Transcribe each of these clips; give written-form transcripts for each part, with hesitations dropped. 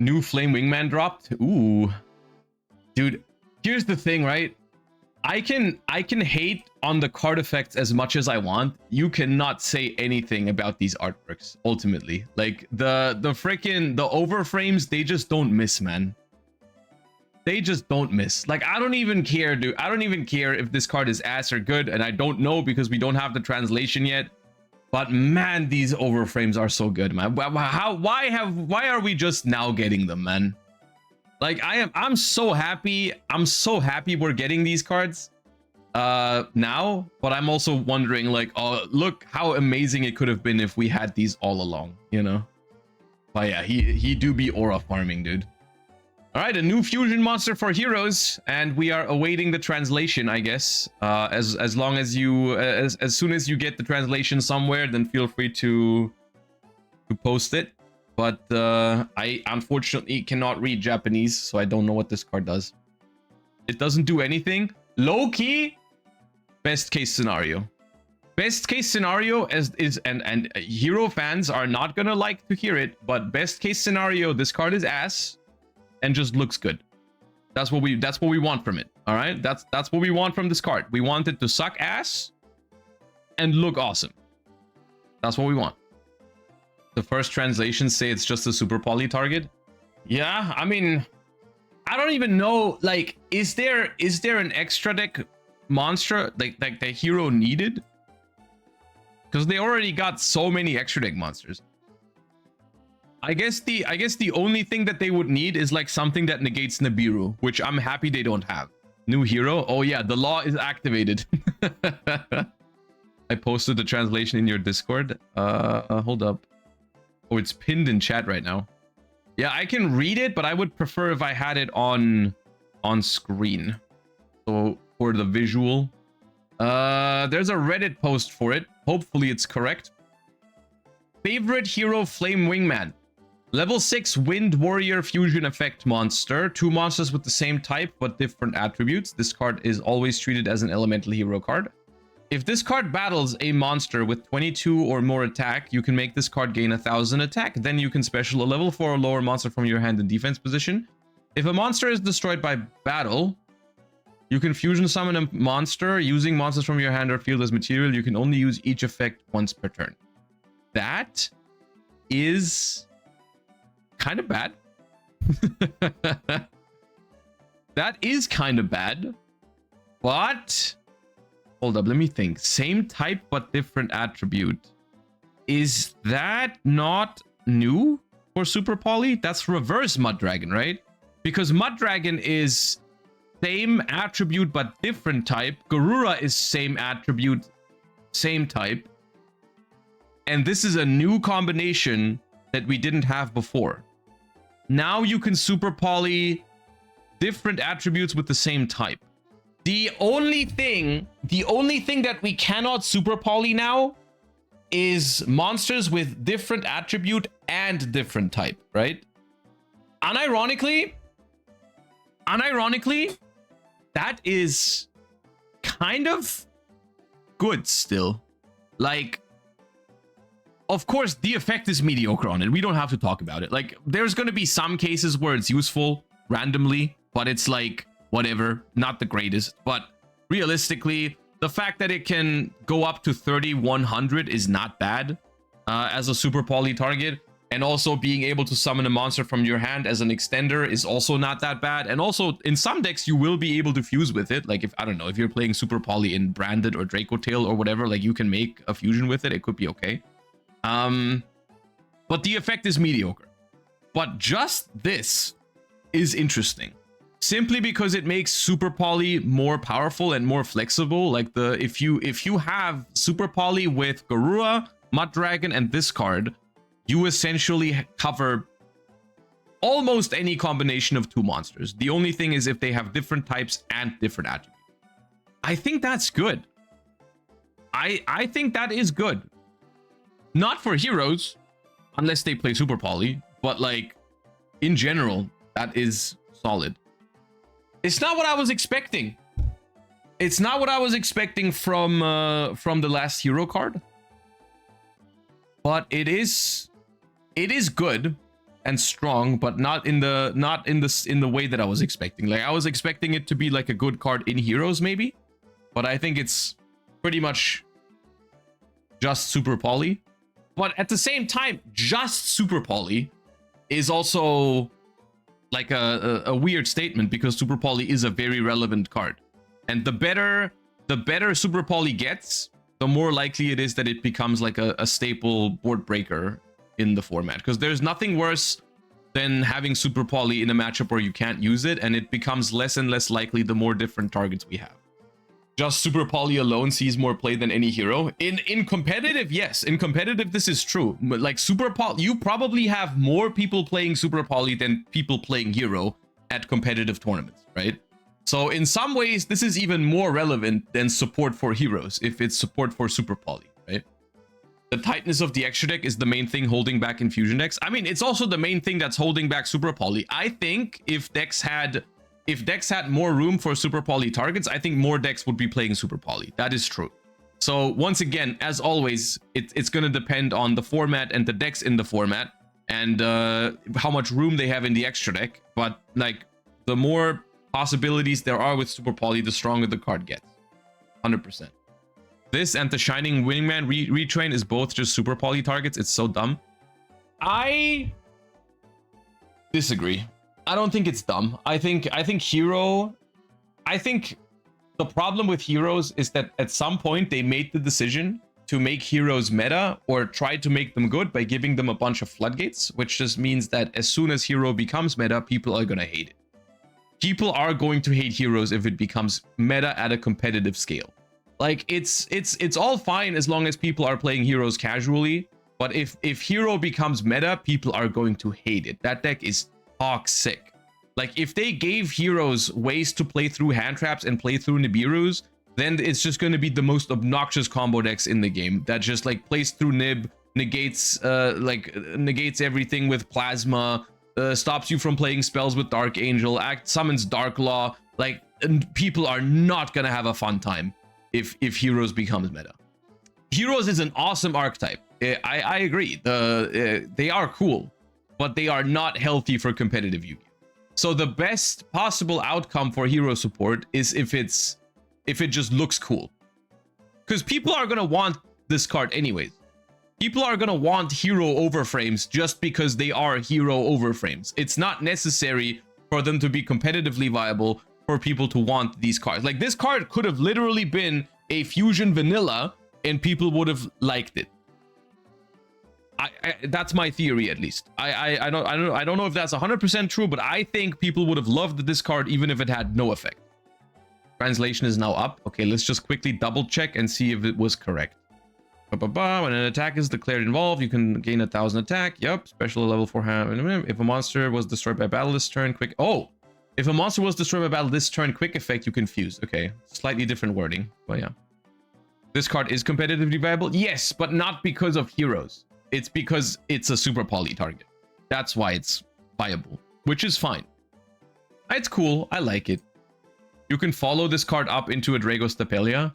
New Flame Wingman dropped. Ooh. Dude, here's the thing, right? I can hate on the card effects as much as I want. You cannot say anything about these artworks, ultimately. Like, the overframes, they just don't miss, man. They just don't miss. Like, I don't even care, dude. I don't even care if this card is ass or good, and I don't know because we don't have the translation yet. But man, these overframes are so good, man. Why are we just now getting them, man? Like, I'm so happy. I'm so happy we're getting these cards now, but I'm also wondering, like, oh, look how amazing it could have been if we had these all along, you know? But yeah, he do be aura farming, dude. All right, a new fusion monster for heroes, and we are awaiting the translation, I guess. As long as you as soon as you get the translation somewhere, then feel free to post it. But I unfortunately cannot read Japanese, so I don't know what this card does. It doesn't do anything. Low key, best case scenario. Best case scenario is and hero fans are not gonna like to hear it, but best case scenario, this card is ass and just looks good. That's what we want from it. All right, that's what we want from this card. We want it to suck ass and look awesome. That's what we want. The first translations say it's just a super poly target. Yeah, I mean, I don't even know. Like, is there an extra deck monster like the hero needed? Because they already got so many extra deck monsters. I guess the only thing that they would need is like something that negates Nibiru, which I'm happy they don't have. New hero. Oh yeah, the law is activated. I posted the translation in your Discord. Hold up. Oh, it's pinned in chat right now. Yeah, I can read it, but I would prefer if I had it on screen. So for the visual. There's a Reddit post for it. Hopefully it's correct. Favorite hero Flame Wingman. Level 6 Wind Warrior Fusion Effect monster. 2 monsters with the same type but different attributes. This card is always treated as an elemental hero card. If this card battles a monster with 22 or more attack, you can make this card gain 1000 attack. Then you can special a level 4 or lower monster from your hand in defense position. If a monster is destroyed by battle, you can fusion summon a monster using monsters from your hand or field as material. You can only use each effect once per turn. That is kind of bad. That is kind of bad. But hold up, let me think. Same type but different attribute. Is that not new for Super Poly? That's reverse Mud Dragon, right? Because Mud Dragon is same attribute but different type. Garura is same attribute, same type. And this is a new combination that we didn't have before. Now you can Super Poly different attributes with the same type. The only thing that we cannot Super Poly now is monsters with different attribute and different type, right? Unironically, that is kind of good still. Like, of course, the effect is mediocre on it. We don't have to talk about it. Like, there's going to be some cases where it's useful randomly, but it's like, whatever, not the greatest. But realistically, the fact that it can go up to 3100 is not bad as a Super Poly target. And also being able to summon a monster from your hand as an extender is also not that bad. And also, in some decks, you will be able to fuse with it. Like, if, I don't know, if you're playing Super Poly in Branded or Draco Tail or whatever, like, you can make a fusion with it. It could be okay. But the effect is mediocre. But just this is interesting. Simply because it makes Super Poly more powerful and more flexible. Like, if you have Super Poly with Garura, Mud Dragon, and this card, you essentially cover almost any combination of 2 monsters. The only thing is if they have different types and different attributes. I think that's good. I think that is good. Not for heroes, unless they play Super Poly, but like in general, that is solid. It's not what I was expecting. It's not what I was expecting from the last hero card. But it is good. and strong, but not in the way that I was expecting. Like I was expecting it to be like a good card in Heroes maybe, but I think it's pretty much just Super Poly. But at the same time, just Super Poly is also like a weird statement, because Super Poly is a very relevant card. And the better Super Poly gets, the more likely it is that it becomes like a staple board breaker in the format. Because there's nothing worse than having Super Poly in a matchup where you can't use it, and it becomes less and less likely the more different targets we have. Just Super Poly alone sees more play than any hero. In competitive, yes. In competitive, this is true. Like Super Poly, you probably have more people playing Super Poly than people playing Hero at competitive tournaments, right? So in some ways, this is even more relevant than support for heroes if it's support for Super Poly, right? The tightness of the extra deck is the main thing holding back infusion decks. I mean, it's also the main thing that's holding back Super Poly. I think if decks had more room for Super Poly targets, I think more decks would be playing Super Poly. That is true. So once again, as always, it's going to depend on the format and the decks in the format, and how much room they have in the extra deck. But like, the more possibilities there are with Super Poly, the stronger the card gets. 100%. This and the Shining Wingman retrain is both just Super Poly targets. It's so dumb. I disagree. I don't think it's dumb. I think the problem with Heroes is that at some point they made the decision to make Heroes meta, or try to make them good by giving them a bunch of floodgates, which just means that as soon as Hero becomes meta, people are gonna hate it. People are going to hate Heroes if it becomes meta at a competitive scale. Like it's all fine as long as people are playing Heroes casually, but if Hero becomes meta, people are going to hate it. That deck is toxic. Like if they gave Heroes ways to play through hand traps and play through Nibirus, then it's just going to be the most obnoxious combo decks in the game that just like plays through Nib, negates everything with Plasma, stops you from playing spells with Dark Angel, summons Dark Law. Like, and people are not gonna have a fun time if Heroes becomes meta. Heroes is an awesome archetype. I agree. They are cool, but they are not healthy for competitive Yu-Gi-Oh. So the best possible outcome for hero support is if it just looks cool, because people are gonna want this card anyways. People are gonna want hero overframes just because they are hero overframes. It's not necessary for them to be competitively viable for people to want these cards. Like this card could have literally been a fusion vanilla and people would have liked it. That's my theory, at least. I don't know if that's 100% true, but I think people would have loved this card even if it had no effect. Translation is now up. Okay, let's just quickly double check and see if it was correct. When an attack is declared involved, you can gain 1000 attack. Yep, special level 4. If a monster was destroyed by battle this turn, quick. Oh, if a monster was destroyed by battle this turn, quick effect, you can fuse. Okay, slightly different wording, but yeah. This card is competitively viable. Yes, but not because of heroes. It's because it's a super poly target. That's why it's viable, which is fine. It's cool. I like it. You can follow this card up into a Dragos Tapelia.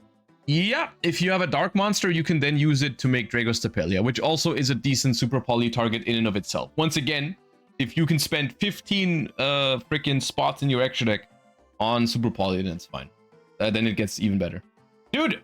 Yeah, if you have a dark monster, you can then use it to make Dragos Tapelia, which also is a decent super poly target in and of itself. Once again, if you can spend 15 freaking spots in your extra deck on super poly, then it's fine. Then it gets even better. Dude,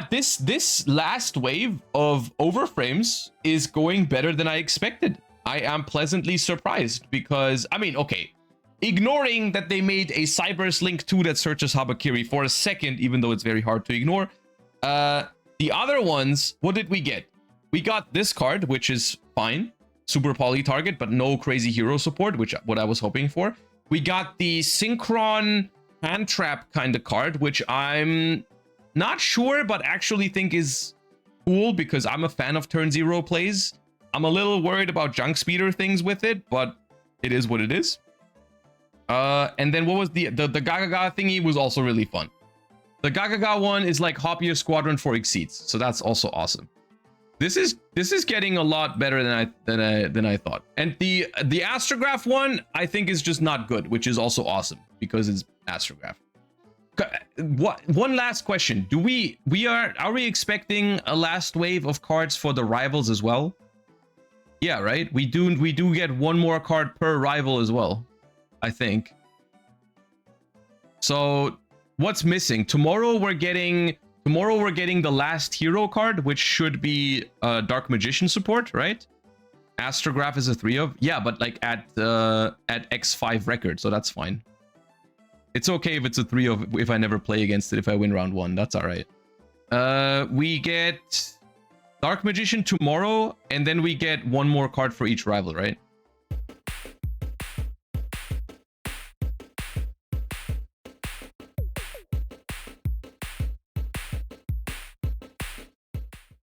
this last wave of overframes is going better than I expected. I am pleasantly surprised because, I mean, okay, ignoring that they made a Cyberse Link 2 that searches Habakiri for a second, even though it's very hard to ignore. The other ones, what did we get? We got this card, which is fine. Super poly target, but no crazy hero support, which what I was hoping for. We got the Synchron hand trap kind of card, which I'm not sure, but actually think is cool because I'm a fan of turn 0 plays. I'm a little worried about junk speeder things with it, but it is what it is. And then what was the Gagaga thingy was also really fun. The Gagaga one is like hop your squadron for exceeds, so that's also awesome. This is getting a lot better than I thought. And the Astrograph one I think is just not good, which is also awesome because it's Astrograph. One last question. Are we expecting a last wave of cards for the rivals as well? Yeah, right? We do get one more card per rival as well, I think. So what's missing? Tomorrow we're getting the last hero card, which should be Dark Magician support, right? Astrograph is a 3 of. Yeah, but like at X5 record, so that's fine. It's okay if it's a 3 of if I never play against it, if I win round 1. That's alright. We get Dark Magician tomorrow, and then we get one more card for each rival, right?